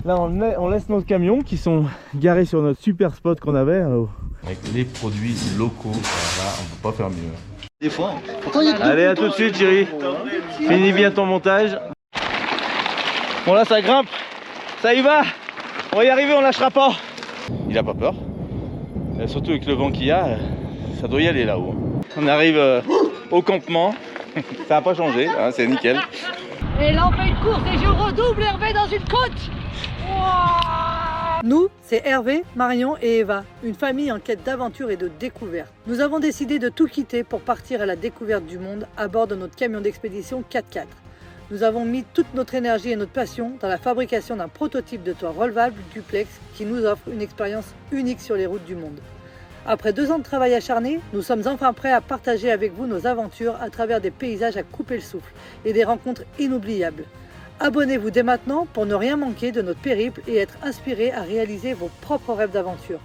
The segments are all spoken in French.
Là on laisse nos camions qui sont garés sur notre super spot qu'on avait. Avec les produits locaux, voilà, on peut pas faire mieux. Des fois. Allez, à tout de suite, Thierry. Finis bien ton montage. Bon, là, ça grimpe. Ça y va. On va y arriver, on lâchera pas. Il a pas peur. Surtout avec le vent qu'il y a, ça doit y aller là-haut. On arrive au campement. Ça n'a pas changé, hein, c'est nickel. Et là, on fait une course et je redouble Hervé dans une côte. Nous, c'est Hervé, Marion et Eva, une famille en quête d'aventure et de découverte. Nous avons décidé de tout quitter pour partir à la découverte du monde à bord de notre camion d'expédition 4x4. Nous avons mis toute notre énergie et notre passion dans la fabrication d'un prototype de toit relevable duplex qui nous offre une expérience unique sur les routes du monde. Après 2 ans de travail acharné, nous sommes enfin prêts à partager avec vous nos aventures à travers des paysages à couper le souffle et des rencontres inoubliables. Abonnez-vous dès maintenant pour ne rien manquer de notre périple et être inspiré à réaliser vos propres rêves d'aventure.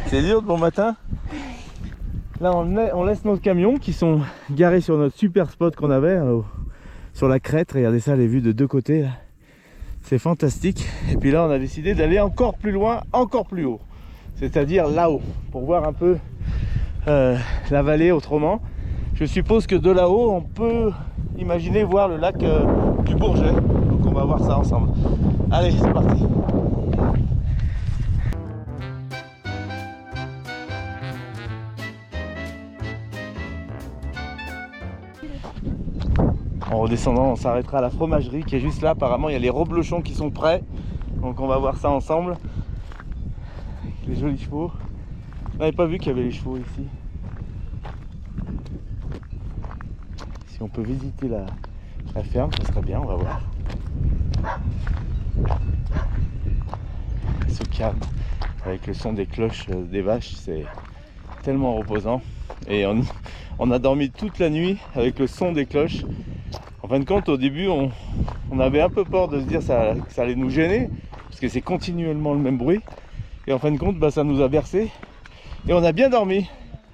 C'est dur de bon matin. Là on laisse nos camions qui sont garés sur notre super spot qu'on avait sur la crête. Regardez ça, les vues de 2 côtés. C'est fantastique. Et puis là on a décidé d'aller encore plus loin, encore plus haut. C'est-à-dire là-haut, pour voir un peu la vallée autrement. Je suppose que de là-haut on peut imaginer voir le lac du Bourget. Donc on va voir ça ensemble. Allez, c'est parti. En redescendant, on s'arrêtera à la fromagerie qui est juste là. Apparemment, il y a les reblochons qui sont prêts. Donc on va voir ça ensemble. Avec les jolis chevaux. On n'avait pas vu qu'il y avait les chevaux ici. Si on peut visiter la ferme, ça serait bien, on va voir. Ce calme, avec le son des cloches des vaches, c'est tellement reposant. Et on a dormi toute la nuit avec le son des cloches. En fin de compte, au début, on avait un peu peur de se dire que ça allait nous gêner, parce que c'est continuellement le même bruit. Et en fin de compte, ça nous a bercé. Et on a bien dormi.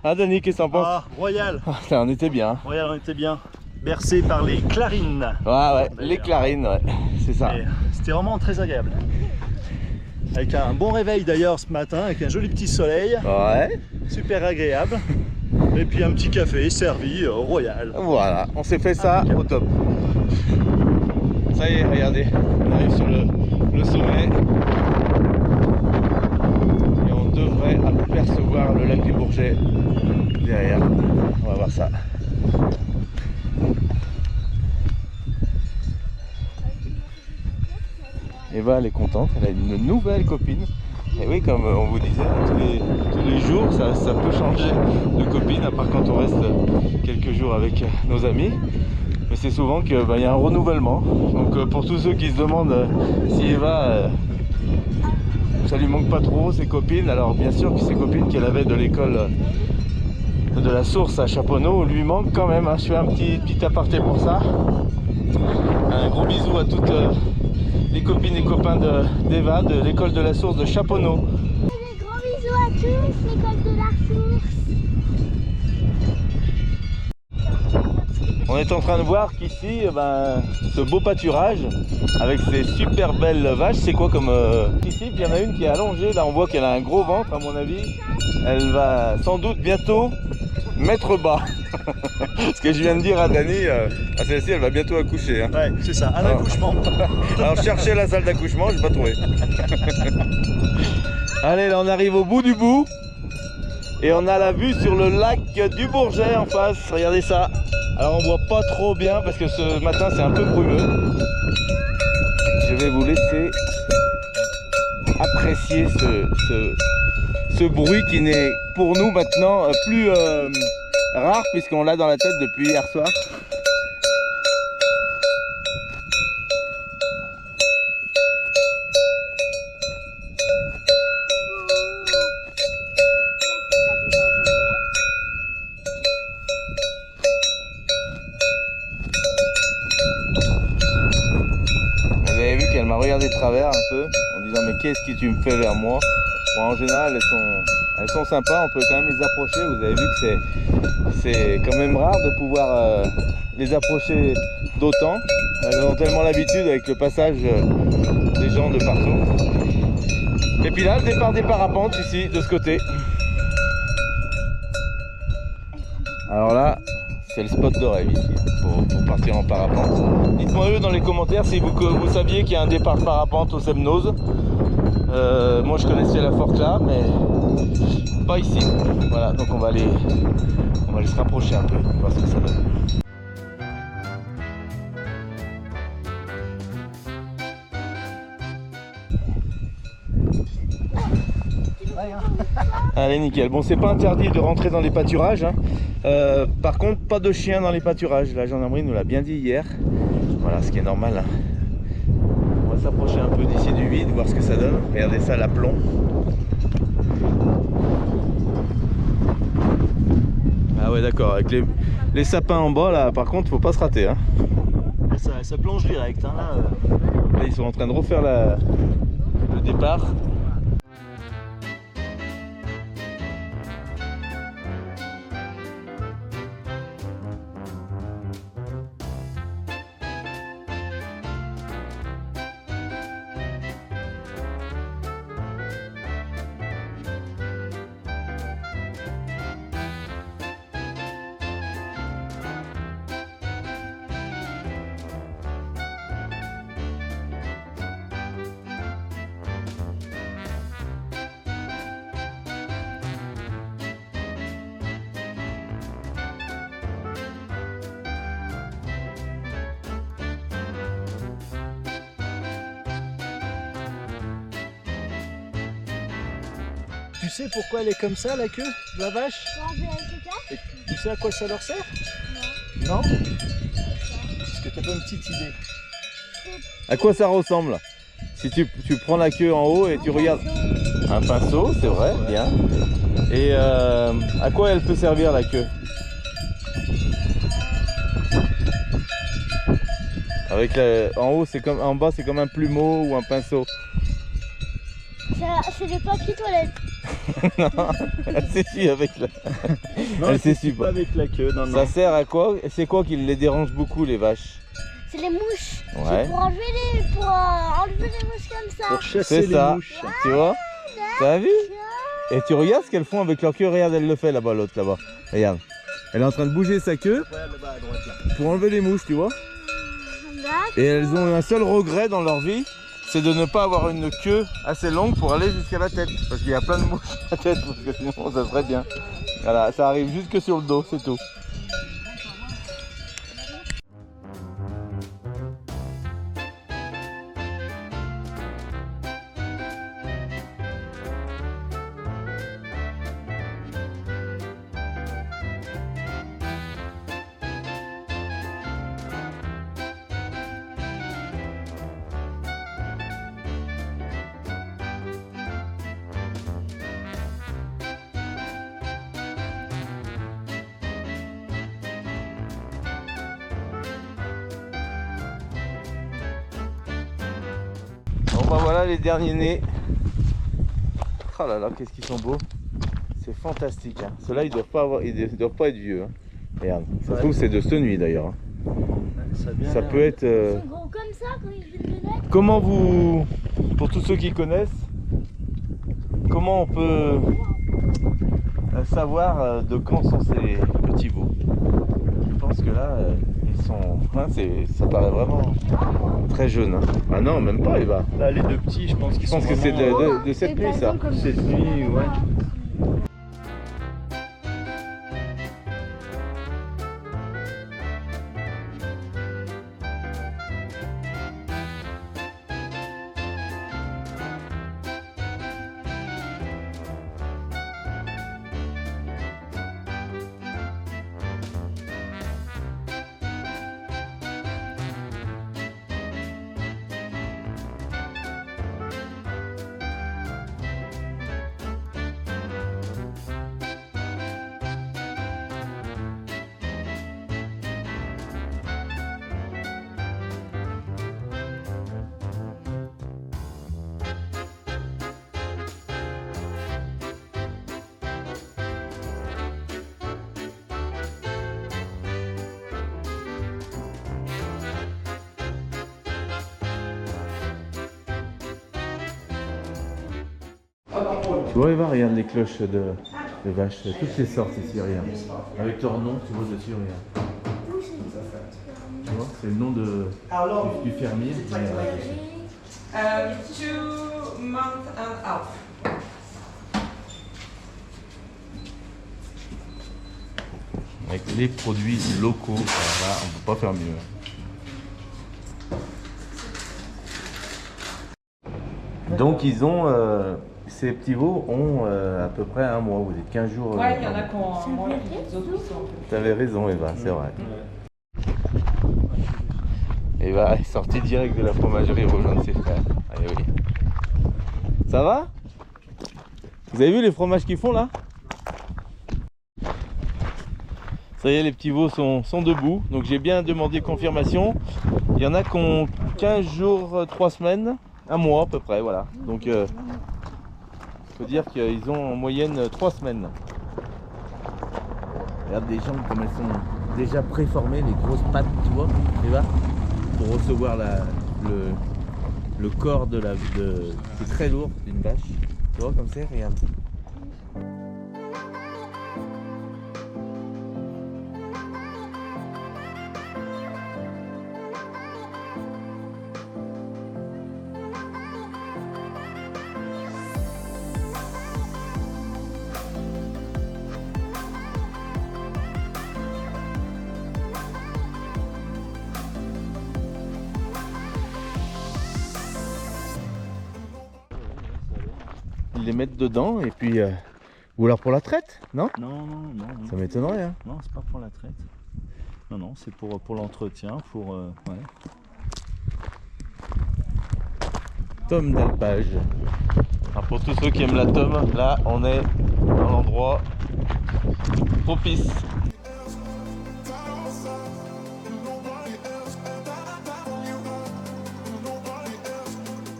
Hein, Dani, qu'est-ce que t'en penses? Ah, royal. On était bien. Royal, on était bien. Bercé par les clarines. Ouais, les clarines, ouais. C'est ça. C'était vraiment très agréable. Avec un bon réveil d'ailleurs ce matin, avec un joli petit soleil. Ouais. Super agréable. Et puis un petit café servi royal. Voilà, on s'est fait ça au top. Ça y est, regardez, on arrive sur le sommet. Et on devrait apercevoir le lac du Bourget derrière. On va voir ça. Eva, elle est contente, elle a une nouvelle copine. Et oui, comme on vous disait, tous les jours, ça peut changer de copine, à part quand on reste quelques jours avec nos amis. Mais c'est souvent qu'il y a un renouvellement. Donc pour tous ceux qui se demandent si Eva, ça lui manque pas trop, ses copines, alors bien sûr que ses copines qu'elle avait de l'école de la Source à Chaponneau lui manquent quand même. Je fais un petit aparté pour ça. Un gros bisou à toutes les copines et copains d'Eva de l'école de la Source de Chaponneau. Des gros bisous à tous, l'école de la Source. On est en train de voir qu'ici, ce beau pâturage avec ces super belles vaches, c'est quoi comme... Ici, il y en a une qui est allongée, là on voit qu'elle a un gros ventre à mon avis. Elle va sans doute bientôt mettre bas. Ce que je viens de dire à Dani, celle-ci elle va bientôt accoucher. Hein. Ouais, c'est ça, un accouchement. Alors je cherchais la salle d'accouchement, je n'ai pas trouvé. Allez, là on arrive au bout du bout. Et on a la vue sur le lac du Bourget en face, regardez ça. Alors on voit pas trop bien parce que ce matin c'est un peu brumeux. Je vais vous laisser apprécier ce bruit qui n'est pour nous maintenant plus rare puisqu'on l'a dans la tête depuis hier soir. Vous avez vu qu'elle m'a regardé de travers un peu en disant mais qu'est-ce que tu me fais vers moi? Bon, en général elles sont sympas, on peut quand même les approcher. Vous avez vu que c'est quand même rare de pouvoir les approcher d'autant. Elles ont tellement l'habitude avec le passage des gens de partout. Et puis là le départ des parapentes ici de ce côté. Alors là c'est le spot de rêve ici pour partir en parapente. Dites-moi dans les commentaires si vous saviez qu'il y a un départ parapente au Semnoz. Moi je connaissais la Forclaz mais pas ici. Voilà, donc on va aller se rapprocher un peu, voir ce que ça donne. Allez nickel, bon c'est pas interdit de rentrer dans les pâturages hein. Par contre pas de chiens dans les pâturages, la gendarmerie nous l'a bien dit hier. Voilà, ce qui est normal hein. On va s'approcher un peu d'ici du vide, voir ce que ça donne. Regardez ça, l'aplomb. Ah ouais d'accord, avec les sapins en bas là par contre faut pas se rater hein. Ça plonge direct hein, là. Là ils sont en train de refaire le départ. Tu sais pourquoi elle est comme ça la queue de la vache? Pour enlever la caca? Et tu sais à quoi ça leur sert? Non. Non? Est-ce que t'as pas une petite idée? À quoi ça ressemble? Si tu prends la queue en haut et tu regardes... Un pinceau, c'est vrai, bien. Et à quoi elle peut servir la queue? Avec en haut, c'est comme en bas, c'est comme un plumeau ou un pinceau. C'est le papier toilette. Non, elle s'essuie avec la... Non, elle s'essuie pas pas. avec la queue, non, non. Ça sert à quoi? C'est quoi qui les dérange beaucoup les vaches? C'est les mouches. Ouais. C'est pour enlever les mouches comme ça. Pour chasser C'est les ça, mouches. tu vois? T'as vu? Et tu regardes ce qu'elles font avec leur queue, regarde, elle le fait là-bas, l'autre là-bas. Regarde. Elle est en train de bouger sa queue Regarde là-bas à droite là. pour enlever les mouches, tu vois? Et elles ont un seul regret dans leur vie, c'est de ne pas avoir une queue assez longue pour aller jusqu'à la tête. Parce qu'il y a plein de mouches à la tête, parce que sinon ça serait bien. Voilà, ça arrive jusque sur le dos, c'est tout. Bon bah voilà les derniers nés. Oh là là, qu'est-ce qu'ils sont beaux. C'est fantastique hein. Ceux-là ils doivent pas être vieux hein. Regarde, ça se trouve c'est de cette nuit d'ailleurs hein. Ça peut être... Ils sont gros comme ça quand ils viennent de naître. Comment vous... Pour tous ceux qui connaissent, comment on peut savoir de quand sont ces petits veaux? Je pense que là, ils sont... hein, ça paraît vraiment très jeune. Hein. Ah non, même pas Eva. Là, les deux petits, je pense qu'ils Je sont pense que c'est vraiment, de cette nuit ça. cette nuit, ouais. Tu vois, Eva, regarde les cloches de vaches, toutes les sortes ici, regarde. Avec leur nom, tu vois dessus, regarde. Tu vois, c'est le nom du fermier. Regarde, dessus. 2 months and half. Avec les produits locaux, voilà, on ne peut pas faire mieux. Donc ils ont, ces petits veaux ont à peu près un mois, vous êtes 15 jours. Ouais, il y en a qui ont un mois, les autres qui sont un peu. Tu avais raison Eva, c'est vrai. Eva est sortie direct de la fromagerie rejoindre ses frères. Allez, oui. Ça va? Vous avez vu les fromages qu'ils font là? Ça y est, les petits veaux sont debout. Donc j'ai bien demandé confirmation. Il y en a qui ont 15 jours, 3 semaines, un mois à peu près, voilà. Donc faut dire qu'ils ont en moyenne 3 semaines. Regarde les jambes comme elles sont déjà préformées, les grosses pattes, tu vois, Eva, pour recevoir le corps c'est très lourd d'une vache. Tu vois comme c'est, regarde. Ils les mettent dedans et puis ou alors pour la traite, non? Non. Ça m'étonnerait, hein. Non, c'est pas pour la traite. Non, c'est pour l'entretien, pour ouais. Tome d'alpage. Alors pour tous ceux qui aiment la tome, là on est dans l'endroit propice.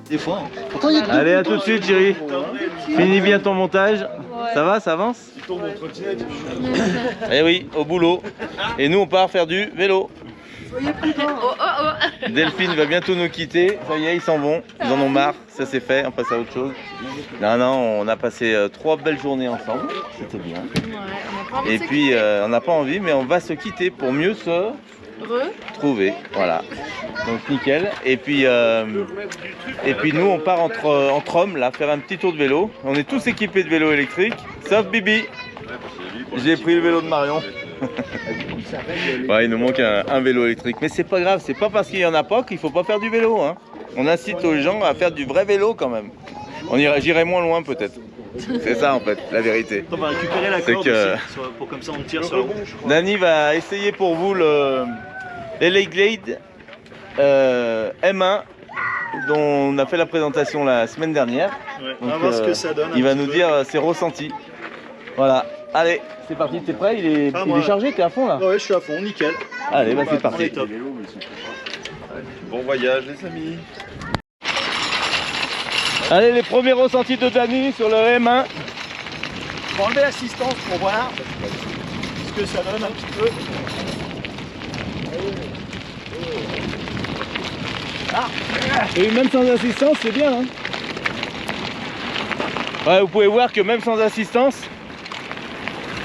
Des fois. Allez, à tout de suite, Thierry. Finis bien ton montage. Ouais. Ça va, ça avance? Eh oui, au boulot. Et nous, on part faire du vélo. Soyez prudents. Delphine va bientôt nous quitter. Ça y est, ils s'en vont. Ils en ont marre. Ça c'est fait. On passe à autre chose. Non, on a passé 3 belles journées ensemble. C'était bien. Ouais, et puis, on n'a pas envie, mais on va se quitter pour mieux se retrouver. Voilà. Donc nickel. Et puis nous on part entre hommes là faire un petit tour de vélo. On est tous équipés de vélos électriques, sauf Bibi. J'ai pris le vélo de Marion. Ouais, il nous manque un vélo électrique, mais c'est pas grave. C'est pas parce qu'il y en a pas qu'il faut pas faire du vélo. Hein. On incite aux gens à faire du vrai vélo quand même. J'irai moins loin peut-être. C'est ça en fait, la vérité. On va récupérer la corde aussi, pour comme ça on tire sur la bouche. Dani va essayer pour vous le LA Glade M1 dont on a fait la présentation la semaine dernière. Ouais, on va voir ce que ça donne. Il va nous dire ses ressentis. Voilà, allez, c'est parti, t'es prêt? Il est chargé, t'es à fond là? Ouais, je suis à fond, nickel. Allez, bah c'est parti. Bon voyage les amis. Allez, les premiers ressentis de Dani sur le M1. On va enlever l'assistance pour voir ce que ça donne un petit peu. Et même sans assistance, c'est bien. Hein, ouais, vous pouvez voir que même sans assistance,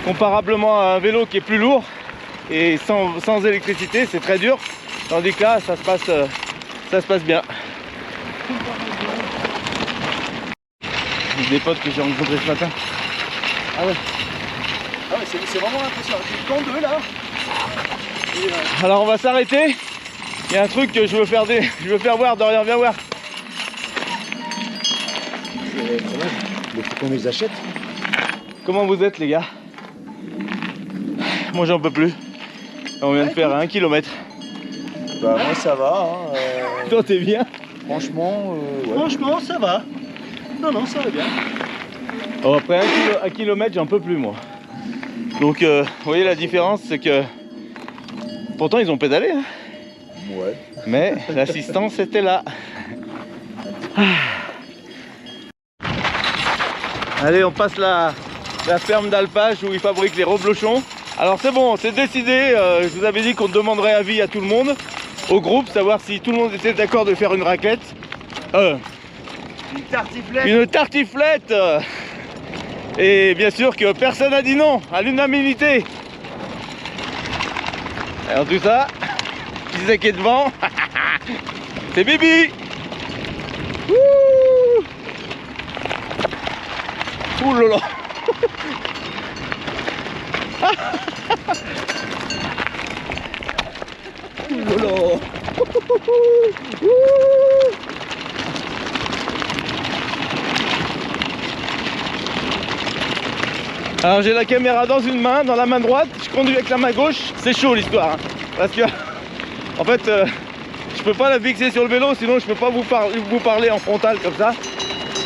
comparablement à un vélo qui est plus lourd et sans électricité, c'est très dur. Tandis que là, ça se passe bien. Des potes que j'ai rencontrés ce matin. Ah ouais. Ah ouais, c'est vraiment impressionnant. C'est le temps 2 là. Et alors on va s'arrêter. Il y a un truc que je veux faire voir, Dorian, viens voir. Il faut qu'on les achète. Comment vous êtes les gars? Moi j'en peux plus. On vient de faire 1 km. Bah moi ça va. Hein, Toi t'es bien? Franchement, ouais. Franchement ça va. Non, ça va bien. Oh, après 1 km, j'en peux plus moi. Donc vous voyez la différence, c'est que pourtant ils ont pédalé. Hein. Ouais. Mais l'assistance était là. Allez, on passe la ferme d'alpage où ils fabriquent les reblochons. Alors c'est bon, c'est décidé. Je vous avais dit qu'on demanderait avis à tout le monde, au groupe, savoir si tout le monde était d'accord de faire une raclette. Une tartiflette. Une tartiflette. Et bien sûr que personne n'a dit non, à l'unanimité. Alors tout ça, qui c'est qui est devant? C'est Bibi. Ouh. Ouh là là. Ouh là là. Alors j'ai la caméra dans une main, dans la main droite, je conduis avec la main gauche, c'est chaud l'histoire, hein, parce que en fait je peux pas la fixer sur le vélo, sinon je peux pas vous parler en frontal comme ça,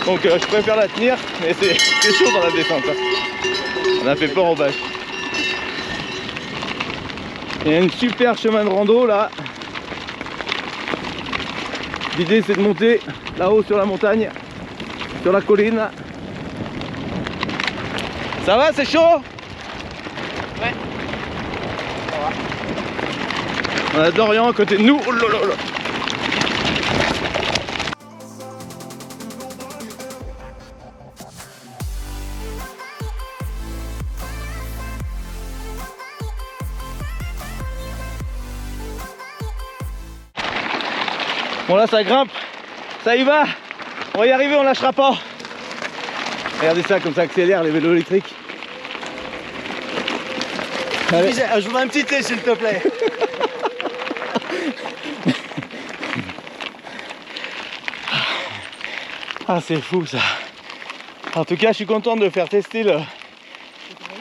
donc je préfère la tenir, mais c'est chaud dans la descente, hein. On a fait peur aux vaches. Il y a une super chemin de rando là, l'idée c'est de monter là-haut sur la montagne, sur la colline. Ça va, c'est chaud? Ouais. Ça va. On a Dorian à côté de nous. Oh là là là. Bon là ça grimpe, ça y va. On va y arriver, on lâchera pas. Regardez ça, comme ça accélère les vélos électriques. Allez. Je voudrais un petit thé s'il te plaît. Ah c'est fou ça. En tout cas je suis content de faire tester le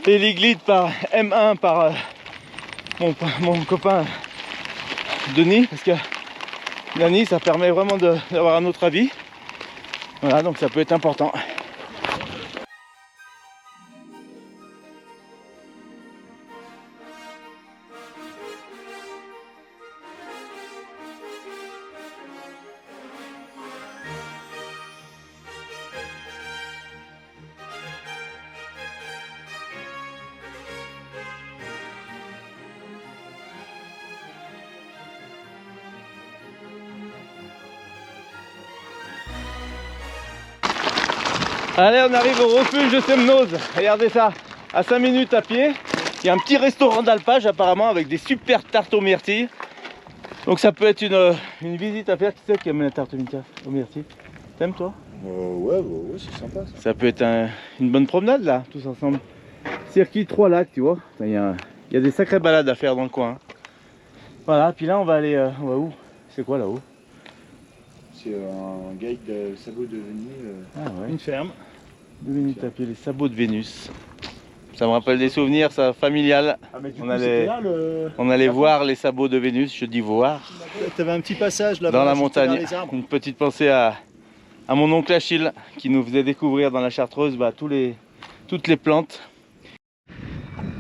Heliglide par M1 par mon copain Denis, parce que Denis ça permet vraiment d'avoir un autre avis. Voilà, donc ça peut être important. Allez, on arrive au refuge de Semnoz. Regardez ça, à 5 minutes à pied. Il y a un petit restaurant d'alpage apparemment avec des super tartes aux myrtilles. Donc ça peut être une visite à faire. Qui c'est qui aime la tarte aux myrtilles? T'aimes toi? Ouais, c'est sympa ça. Ça peut être une bonne promenade là, tous ensemble. Circuit 3 lacs, tu vois. Il y a des sacrées balades à faire dans le coin. Voilà, puis là on va aller, on va où? C'est quoi là-haut? C'est un guide de sabots de Venise. Ah ouais. Une ferme. 2 minutes à pied, les sabots de Vénus. Ça me rappelle des souvenirs, ça, familial. Ah, mais du On coup, allait- c'était là le. On allait voir les sabots de Vénus, je dis voir, T'avais un petit passage là-bas. dans la juste montagne. derrière les arbres. Une petite pensée à mon oncle Achille qui nous faisait découvrir dans la Chartreuse toutes les plantes.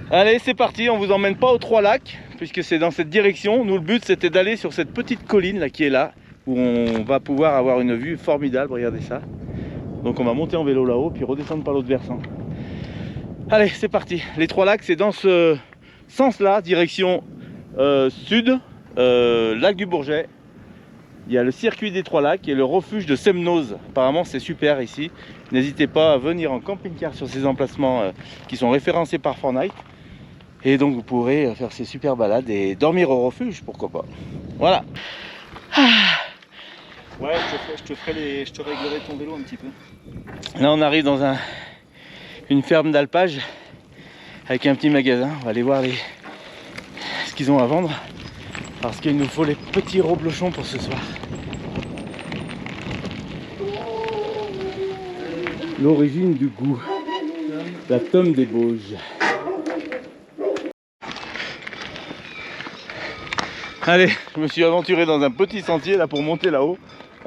Allez, c'est parti, on vous emmène pas aux 3 lacs puisque c'est dans cette direction. Nous, le but c'était d'aller sur cette petite colline là qui est là, où on va pouvoir avoir une vue formidable, regardez ça. Donc on va monter en vélo là-haut puis redescendre par l'autre versant. Allez, c'est parti. Les 3 lacs, c'est dans ce sens-là, direction sud, lac du Bourget. Il y a le circuit des 3 lacs et le refuge de Semnoz. Apparemment, c'est super ici. N'hésitez pas à venir en camping-car sur ces emplacements qui sont référencés par Fortnite. Et donc, vous pourrez faire ces super balades et dormir au refuge, pourquoi pas. Voilà. Ouais, je te réglerai ton vélo un petit peu. Là, on arrive dans une ferme d'alpage avec un petit magasin. On va aller voir ce qu'ils ont à vendre. Parce qu'il nous faut les petits reblochons pour ce soir. L'origine du goût. La tome des Bauges. Allez, je me suis aventuré dans un petit sentier là pour monter là-haut.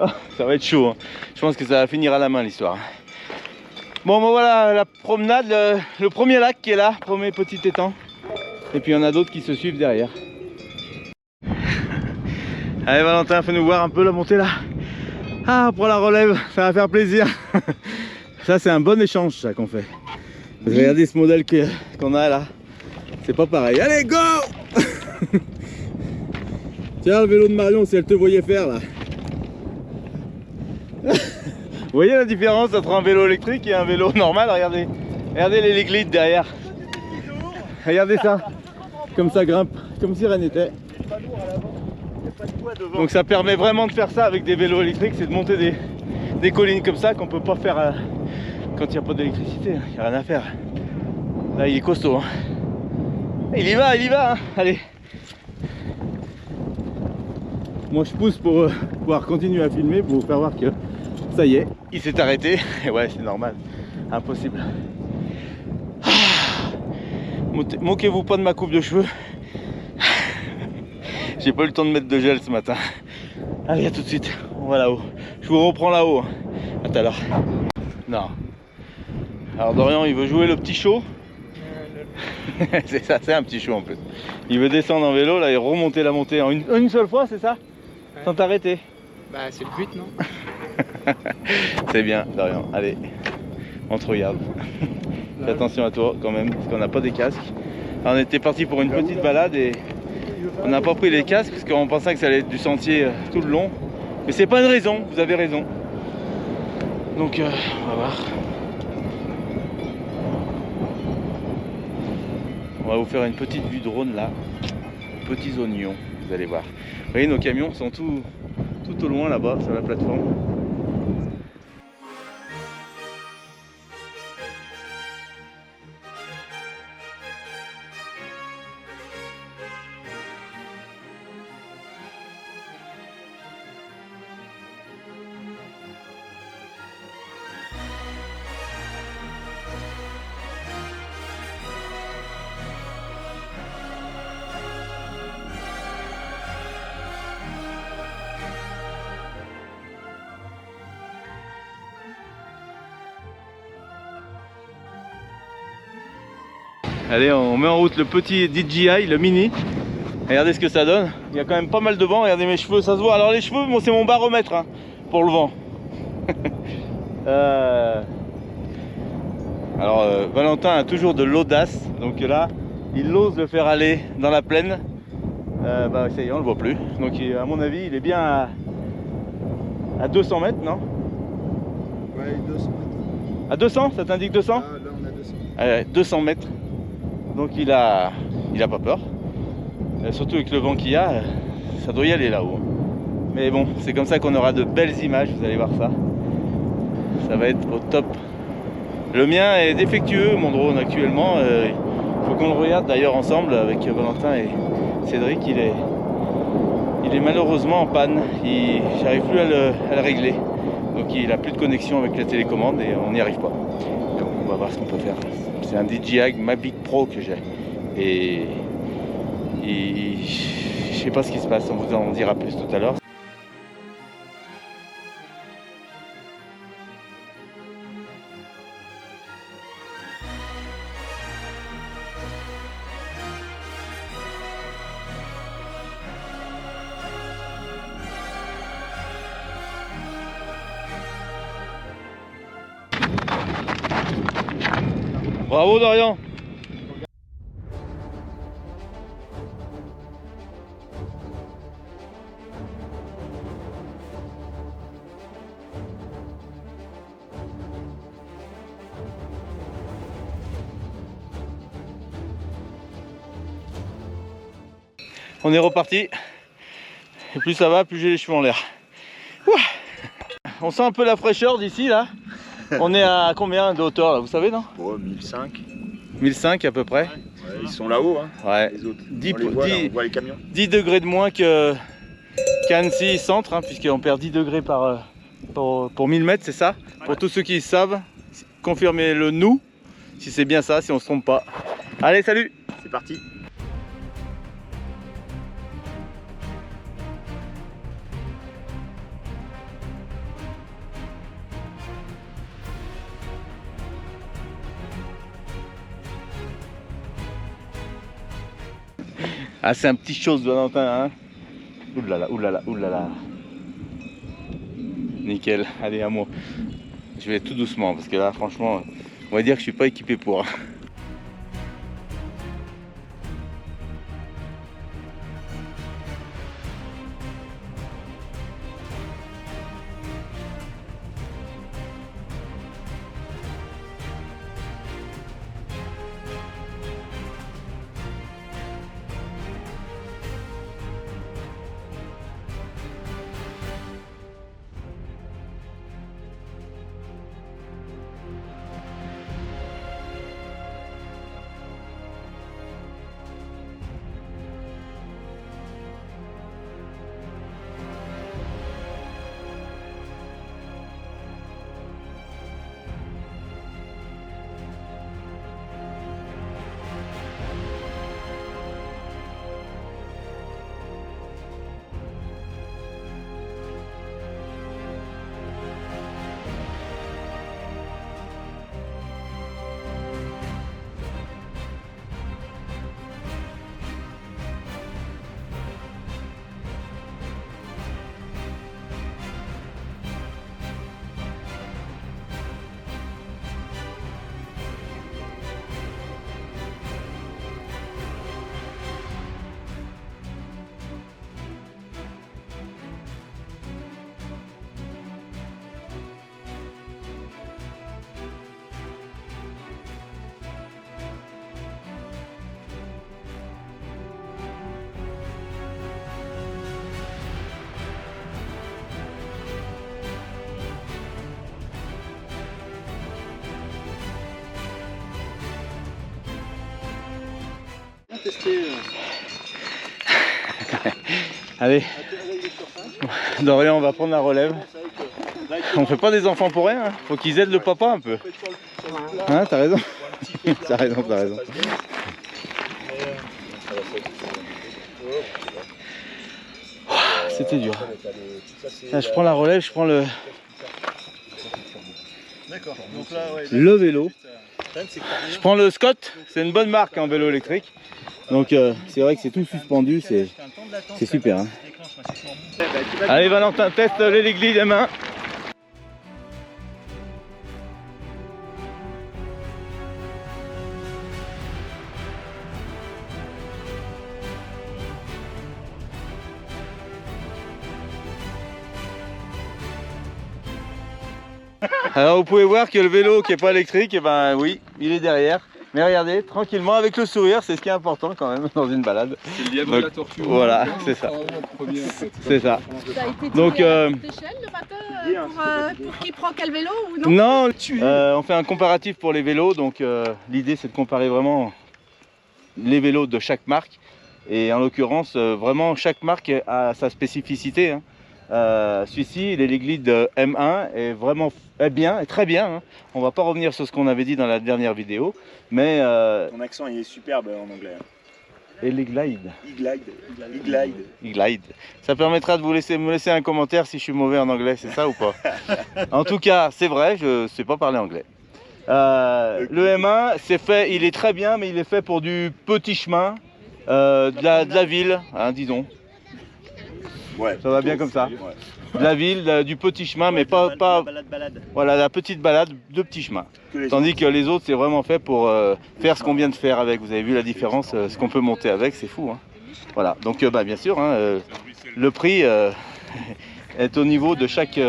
Oh, ça va être chaud, hein. Je pense que ça va finir à la main l'histoire. Bon, ben voilà la promenade, le premier lac qui est là, premier petit étang. Et puis il y en a d'autres qui se suivent derrière. Allez Valentin, fais-nous voir un peu la montée là. Ah, pour la relève, ça va faire plaisir. Ça c'est un bon échange ça qu'on fait. Regardez ce modèle qu'on a là. C'est pas pareil. Allez, go. Tiens le vélo de Marion si elle te voyait faire là. voyez la différence entre un vélo électrique et un vélo normal? Regardez, regardez les glides derrière. Regardez ça, comme ça grimpe, comme si rien n'était. Donc ça permet vraiment de faire ça avec des vélos électriques, c'est de monter des collines comme ça qu'on peut pas faire quand il n'y a pas d'électricité, il n'y a rien à faire. Là il est costaud, hein. Il y va, hein. Allez. Moi je pousse pour pouvoir continuer à filmer, pour vous faire voir que ça y est, il s'est arrêté. Et ouais, c'est normal, impossible. Moquez-vous pas de ma coupe de cheveux. J'ai pas eu le temps de mettre de gel ce matin. Allez, à tout de suite, on va là-haut. Je vous reprends là-haut. À tout à l'heure. Non. Alors Dorian, il veut jouer le petit show. C'est ça, c'est un petit show en plus. Il veut descendre en vélo là et remonter la montée en une seule fois, c'est ça? Ouais. Sans t'arrêter. Bah c'est le but, non? C'est bien, Dorian. Allez, on te regarde. Fais attention à toi quand même, parce qu'on n'a pas des casques. Alors, on était parti pour une petite balade et on n'a pas pris les casques parce qu'on pensait que ça allait être du sentier tout le long. Mais c'est pas une raison, vous avez raison. Donc on va voir. On va vous faire une petite vue drone là. Petits oignons, vous allez voir. Vous voyez, nos camions sont tout au loin là-bas sur la plateforme. Allez, on met en route le petit DJI, le mini. Regardez ce que ça donne. Il y a quand même pas mal de vent. Regardez mes cheveux, ça se voit. Alors les cheveux, bon, c'est mon baromètre hein, pour le vent. Alors Valentin a toujours de l'audace. Donc là, il ose le faire aller dans la plaine. Bah ça y est, on le voit plus. Donc à mon avis, il est bien à 200 mètres, non? Ouais, 200 mètres. À 200? Ça t'indique 200? Ah, là on a 200. 200 mètres. Donc il a pas peur. Surtout avec le vent qu'il y a, ça doit y aller là-haut. Mais bon, c'est comme ça qu'on aura de belles images, vous allez voir ça. Ça va être au top. Le mien est défectueux, mon drone actuellement. Il faut qu'on le regarde d'ailleurs ensemble avec Valentin et Cédric. Il est malheureusement en panne. J'arrive plus à le régler. Donc il n'a plus de connexion avec la télécommande et on n'y arrive pas. Donc on va voir ce qu'on peut faire. C'est un DJI Mavic Pro que j'ai. Et je sais pas ce qui se passe, on vous en dira plus tout à l'heure. Bravo Dorian. On est reparti. Et plus ça va, plus j'ai les cheveux en l'air. On sent un peu la fraîcheur d'ici là. On est à combien de hauteur là, vous savez non? Oh, 1005. 1005 à peu près. Ouais, ils sont là-haut, hein. Ouais. Les autres. 10, on les voit, là, on voit les camions. 10 degrés de moins qu'Annecy centre, hein, puisqu'on perd 10 degrés pour 1000 mètres, c'est ça? Ouais. Pour tous ceux qui savent, confirmez-le nous, si c'est bien ça, si on se trompe pas. Allez, salut! C'est parti. Ah, c'est un petit chose, Valentin, hein? Oulala, oulala, oulala. Nickel, allez, à moi. Je vais tout doucement, parce que là, franchement, on va dire que je suis pas équipé pour. passer. Allez, Dorian, on va prendre la relève. On fait pas des enfants pour rien, hein. Faut qu'ils aident le papa un peu. Hein, t'as raison. T'as raison, t'as raison. C'était dur. Là, je prends la relève, je prends le vélo. Je prends le Scott, c'est une bonne marque en vélo électrique. Donc c'est vrai que c'est tout suspendu, c'est super. Hein. Allez Valentin, teste l'héliglide des mains. Alors vous pouvez voir que le vélo qui n'est pas électrique, et ben oui, il est derrière. Mais regardez, tranquillement, avec le sourire, c'est ce qui est important quand même dans une balade. C'est le diable de la tortue. Voilà, c'est ça. C'est ça. Ça a été donc, tiré à toute échelle le matin pour qui prend quel vélo ou non? Non, on fait un comparatif pour les vélos. Donc l'idée c'est de comparer vraiment les vélos de chaque marque. Et en l'occurrence, vraiment chaque marque a sa spécificité. Hein. Celui-ci, l'héliglide M1 est bien, est très bien. Hein. On va pas revenir sur ce qu'on avait dit dans la dernière vidéo, mais Ton accent il est superbe en anglais. Héliglide. E-glide. Ça permettra de me laisser un commentaire si je suis mauvais en anglais, c'est ça ou pas? En tout cas, c'est vrai, je sais pas parler anglais. Le M1, c'est fait, il est très bien, mais il est fait pour du petit chemin, de la ville, hein, disons. Ouais, ça va bien comme ça. Ouais. De la ville, du petit chemin, mais pas... Balade. Voilà, la petite balade de petit chemin. Tandis que les autres, c'est vraiment fait pour faire ce qu'on vient de faire avec. Vous avez vu la différence, ce qu'on peut monter avec, c'est fou. Hein. Voilà, donc bien sûr, hein, le prix est au niveau de chaque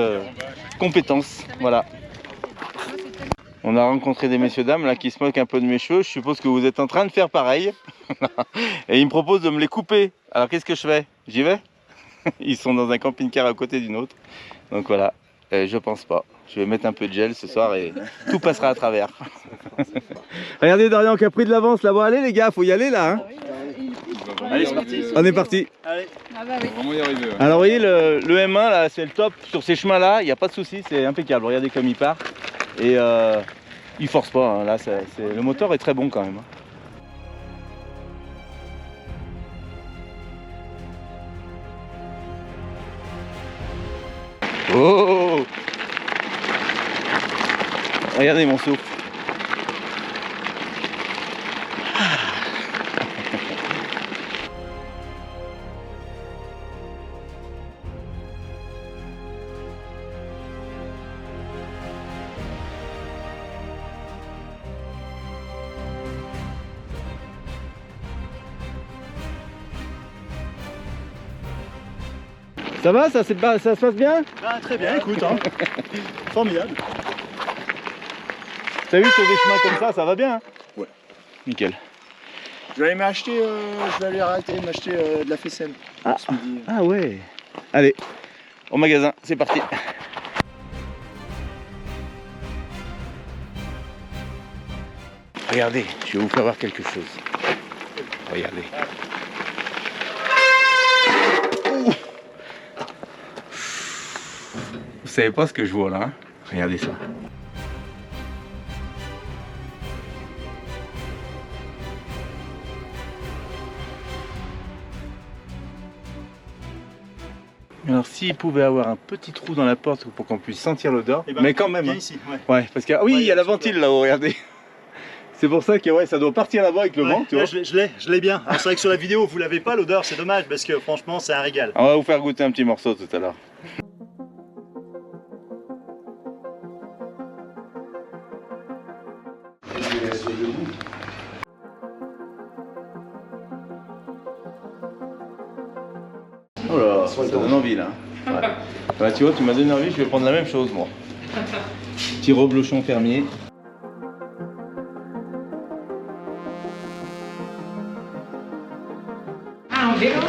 compétence. Voilà. On a rencontré des messieurs-dames là qui se moquent un peu de mes cheveux. Je suppose que vous êtes en train de faire pareil. Et ils me proposent de me les couper. Alors qu'est-ce que je fais? J'y vais? Ils sont dans un camping-car à côté d'une autre. Donc voilà, je pense pas. Je vais mettre un peu de gel ce soir et tout passera à travers. Regardez Dorian qui a pris de l'avance là-bas. Allez les gars, faut y aller là. Hein. Allez, c'est parti. On est parti. Allez. Ah bah oui. On va vraiment y arriver. Ouais. Alors vous voyez le M1 là, c'est le top. Sur ces chemins là, il n'y a pas de souci, c'est impeccable. Regardez comme il part. Et il force pas. Hein. Là, le moteur est très bon quand même. Oh! Regardez mon souffle. Ça va, ça se passe bien? Ah, très bien, écoute, hein. Formidable. T'as vu sur des chemins comme ça va bien? Hein? Ouais. Nickel. Je vais aller m'acheter, je vais aller arrêter de m'acheter de la faisselle. Ce midi. Ah ouais. Allez, au magasin, c'est parti. Regardez, je vais vous faire voir quelque chose. Regardez. Vous savez pas ce que je vois là, hein? Regardez ça. Alors s'il pouvait avoir un petit trou dans la porte pour qu'on puisse sentir l'odeur, Eh ben, mais quand même. viens Hein. ici, ouais. Ouais, parce que oui, Ouais, il y a la super. ventile là-haut, regardez. C'est pour ça que ouais, ça doit partir là-bas avec le vent, tu vois. Ouais, je l'ai bien. Alors c'est vrai que sur la vidéo vous l'avez pas l'odeur, c'est dommage parce que franchement c'est un régal. On va vous faire goûter un petit morceau tout à l'heure. Oh là, ça donne envie là. Ouais. Bah, tu vois, tu m'as donné envie, je vais prendre la même chose moi. Petit reblochon fermier.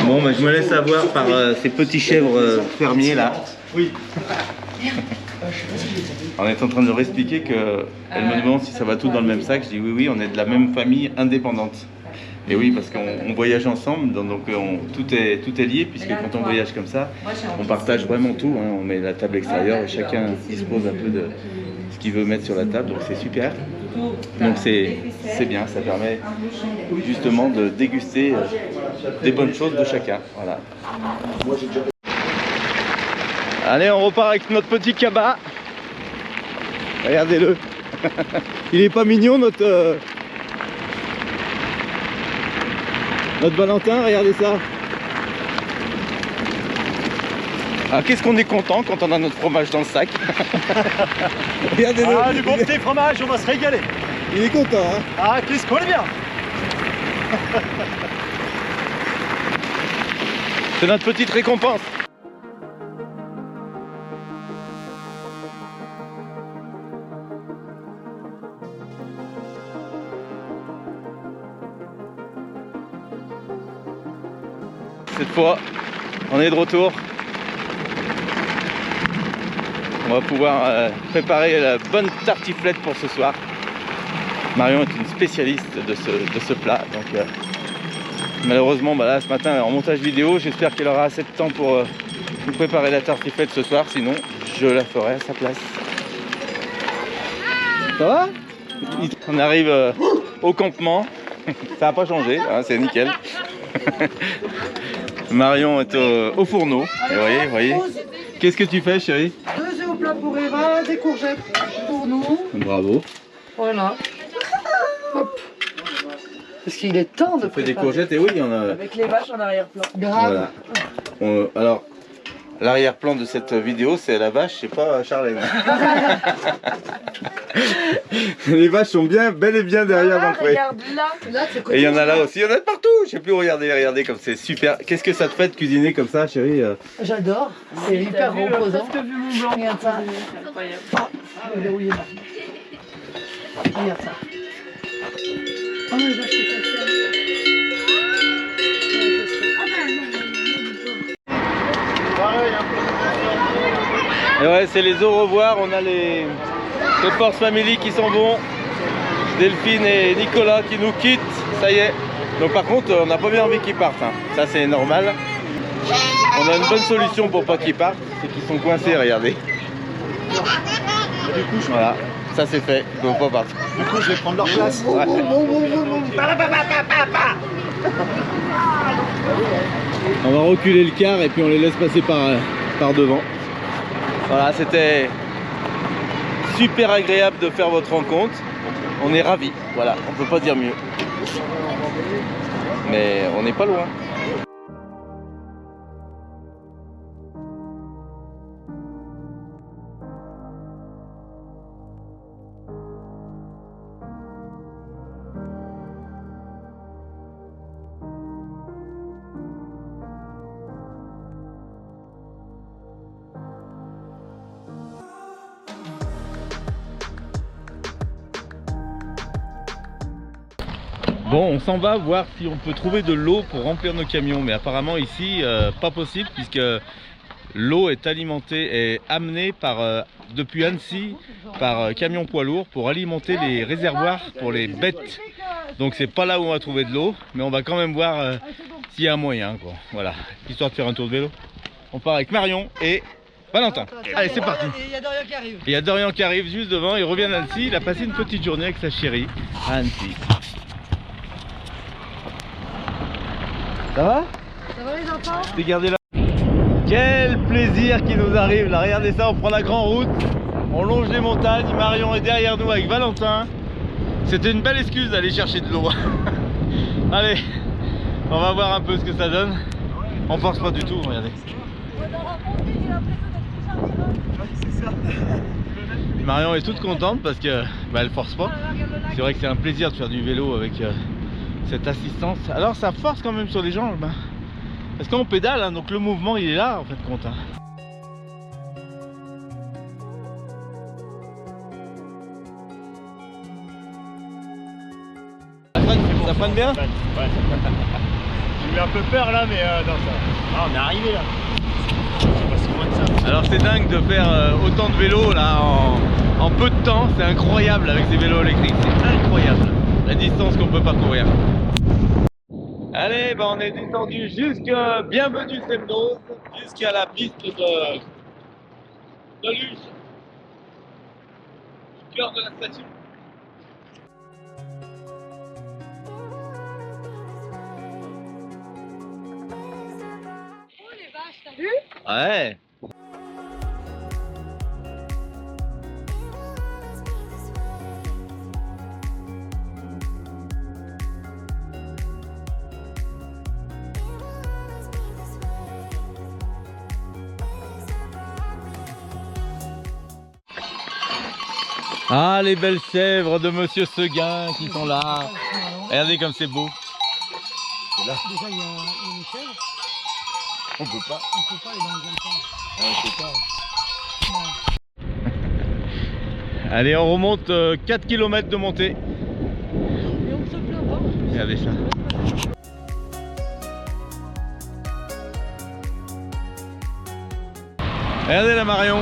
Bon, bah, je me laisse avoir par ces petits chèvres fermiers là. Oui. On est en train de leur expliquer qu'elle me demande si ça va tout dans le même sac. Je dis oui, oui, on est de la même famille indépendante. Et oui, parce qu'on voyage ensemble, donc tout est lié, puisque quand on voyage comme ça, on partage vraiment tout. Hein, on met la table extérieure et chacun dispose un peu de ce qu'il veut mettre sur la table, donc c'est super. Donc c'est bien, ça permet justement de déguster des bonnes choses de chacun. Voilà. Allez, on repart avec notre petit cabas. Regardez-le. Il est pas mignon notre Valentin, regardez ça. Ah, qu'est-ce qu'on est content quand on a notre fromage dans le sac. Regardez-le. Ah, du bon petit fromage, on va se régaler. Il est content, hein. Ah, Chris, on est bien. C'est notre petite récompense. Cette fois, on est de retour. On va pouvoir préparer la bonne tartiflette pour ce soir. Marion est une spécialiste de ce plat. Donc, malheureusement, là, ce matin, en montage vidéo, j'espère qu'elle aura assez de temps pour nous préparer la tartiflette ce soir. Sinon, je la ferai à sa place. Ça va? On arrive au campement. Ça n'a pas changé, hein, c'est nickel. Marion est au fourneau. Et voyez. Qu'est-ce que tu fais, chérie? 2 œufs au plat pour Eva, des courgettes pour nous. Bravo. Voilà. Hop. Parce qu'il est temps de On fait préparer. des courgettes et oui, il y en a. Avec les vaches en arrière-plan. Grave. Voilà. Alors, l'arrière-plan de cette vidéo, c'est la vache, c'est pas Charlène. Les vaches sont bel et bien derrière dans le pré. Regarde là. Et il y en a là aussi, il y en a de partout. Je sais plus où regardez comme c'est super. Qu'est-ce que ça te fait de cuisiner comme ça, chérie? J'adore. C'est hyper reposant. Presque vu mon blanc. Regarde ça. C'est incroyable. Je vais verrouiller là. Regarde ça. Oh, les vaches, c'est pas ça. Et ouais, c'est les au revoir. On a les Force Family qui s'en vont. Delphine et Nicolas qui nous quittent. Ça y est. Donc par contre, on n'a pas bien envie qu'ils partent. Hein. Ça c'est normal. On a une bonne solution pour pas qu'ils partent. C'est qu'ils sont coincés, regardez. Du coup, Voilà. Ça c'est fait. Ils ne vont pas partir. Du coup, je vais prendre leur place. Ouais. On va reculer le car et puis on les laisse passer par devant. Voilà, c'était super agréable de faire votre rencontre. On est ravis, voilà, on peut pas dire mieux. Mais on n'est pas loin. Bon, on s'en va voir si on peut trouver de l'eau pour remplir nos camions, mais apparemment ici, pas possible puisque l'eau est alimentée et amenée depuis Annecy par camion poids lourd pour alimenter les réservoirs pour les bêtes. Donc c'est pas là où on va trouver de l'eau, mais on va quand même voir s'il y a un moyen, quoi. Voilà, histoire de faire un tour de vélo. On part avec Marion et Valentin. Allez, c'est parti. Et il y a Dorian qui arrive. Il y a Dorian qui arrive juste devant, il revient d'Annecy, il a passé une petite journée avec sa chérie à Annecy. Ça va? Ça va les enfants? T'es gardé là. Quel plaisir qui nous arrive là, regardez ça, on prend la grande route, on longe les montagnes, Marion est derrière nous avec Valentin. C'était une belle excuse d'aller chercher de l'eau. Allez, on va voir un peu ce que ça donne. On force pas du tout, regardez. Marion est toute contente parce que elle force pas. C'est vrai que c'est un plaisir de faire du vélo avec cette assistance. Alors ça force quand même sur les jambes. Parce qu'on pédale, hein, donc le mouvement il est là en fait compte. Hein. Ça freine bien? Ouais, ça freine. J'ai eu un peu peur là, mais non, ça. Ah, on est arrivé là. C'est pas si loin que ça. Alors c'est dingue de faire autant de vélos là en peu de temps, c'est incroyable avec ces vélos électriques, c'est incroyable la distance qu'on peut parcourir. Allez, ben on est descendu jusqu'à Bienvenue Semnose, jusqu'à la piste de Luge, au cœur de la station. Oh les vaches, t'as vu? Ouais. Ah, les belles chèvres de Monsieur Seguin qui sont là. Regardez comme c'est beau. C'est là. Déjà, il y a une chèvre. On peut pas. On peut pas aller dans les enfants. On peut pas. Allez, on remonte 4 km de montée. Et on se plaint pas. Regardez ça. Regardez la Marion.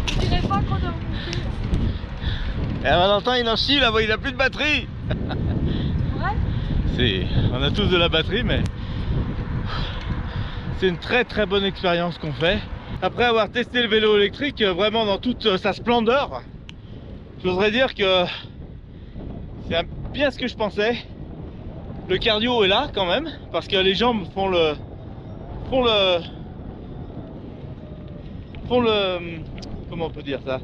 Je dirais pas qu'on a monté. Et Valentin il en chie là-bas, il a plus de batterie. Ouais. On a tous de la batterie, mais c'est une très très bonne expérience qu'on fait. Après avoir testé le vélo électrique vraiment dans toute sa splendeur, j'oserais dire que c'est bien ce que je pensais. Le cardio est là quand même, parce que les jambes font le comment on peut dire ça,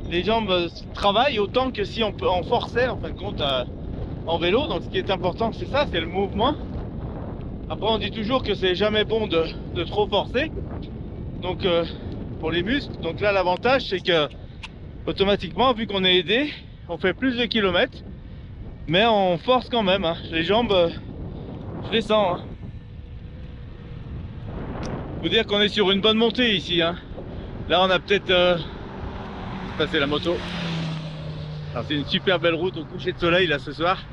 les jambes travaillent autant que si on forçait en fin de compte en vélo. Donc ce qui est important, c'est ça, c'est le mouvement. Après on dit toujours que c'est jamais bon de trop forcer, donc pour les muscles. Donc là l'avantage c'est que automatiquement, vu qu'on est aidé, on fait plus de kilomètres, mais on force quand même, hein. Les jambes, je les sens, hein. Faut dire qu'on est sur une bonne montée ici, hein. Là on a peut-être passé la moto. Alors c'est une super belle route au coucher de soleil là ce soir.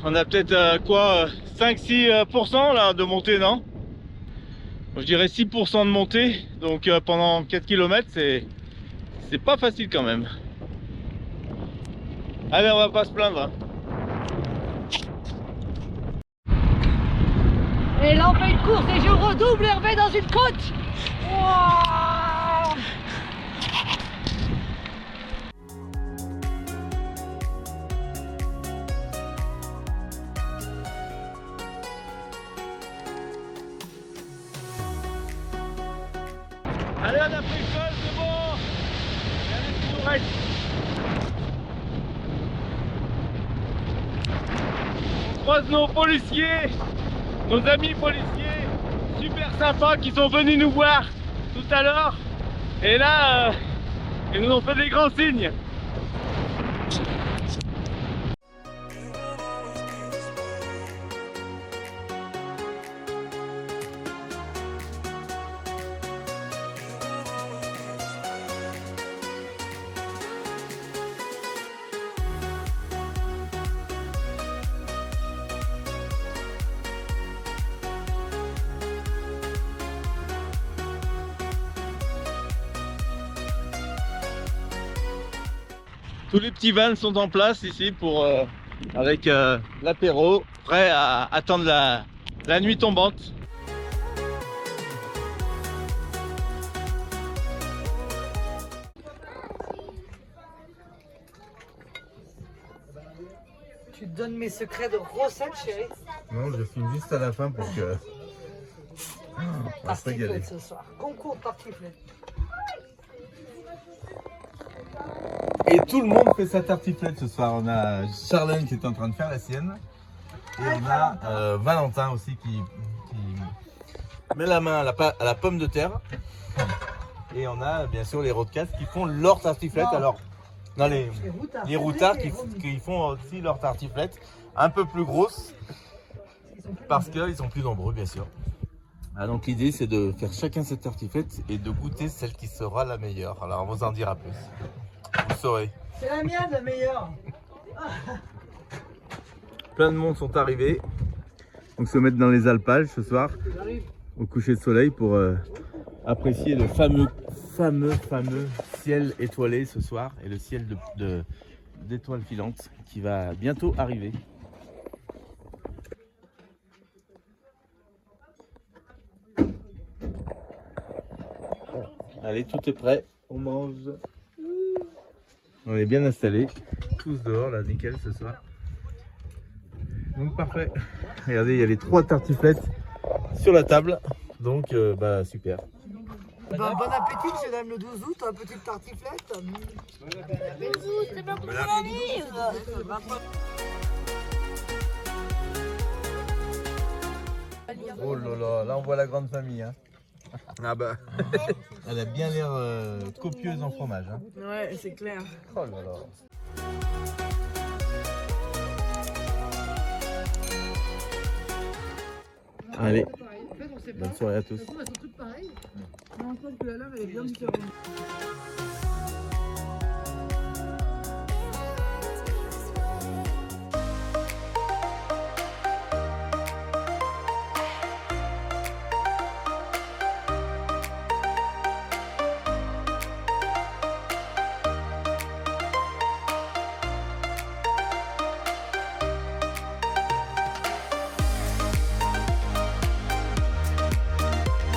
On a peut-être quoi, 5-6% là de montée, non? Je dirais 6% de montée, donc pendant 4 km c'est pas facile quand même. Allez, on va pas se plaindre, hein. Et là, on fait une course et je redouble Hervé dans une côte. Wow. Allez, on a pris le col, c'est bon. Regardez ce qu'il nous reste. On croise nos policiers, nos amis policiers, super sympas, qui sont venus nous voir tout à l'heure. Et là, ils nous ont fait des grands signes. Tous les petits vannes sont en place ici pour avec l'apéro, prêt à attendre la nuit tombante. Tu donnes mes secrets de recette, chérie. Non, je filme juste à la fin pour que on va se régaler. Tartiflette ce soir. Concours de tartiflette. Et tout le monde fait sa tartiflette ce soir. On a Charlène qui est en train de faire la sienne. Et on a Valentin aussi qui met la main à la pomme de terre. Et on a bien sûr les roadcasts qui font leur tartiflette. Alors, non, les routards qui font aussi leur tartiflette un peu plus grosse. Parce qu'ils sont plus nombreux, bien sûr. Ah, donc l'idée c'est de faire chacun cette tartiflette et de goûter celle qui sera la meilleure. Alors on vous en dira plus. Vous saurez. C'est la mienne la meilleure. Plein de monde sont arrivés. Donc se mettre dans les alpages ce soir au coucher de soleil pour apprécier le fameux ciel étoilé ce soir et le ciel d'étoiles filantes qui va bientôt arriver. Allez, tout est prêt, on mange. On est bien installés, tous dehors là, nickel ce soir. Donc parfait. Regardez, il y a les 3 tartiflettes sur la table, donc bah super. Bon appétit, monsieur dame, le 12 août, un petite tartiflette. Oh là là, là on voit la grande famille. Hein. Ah bah, elle a bien l'air copieuse en fromage. Hein. Ouais, c'est clair. Oh là là. Allez, bonne soirée à tous. Non, je pense que la lave elle est bien différente.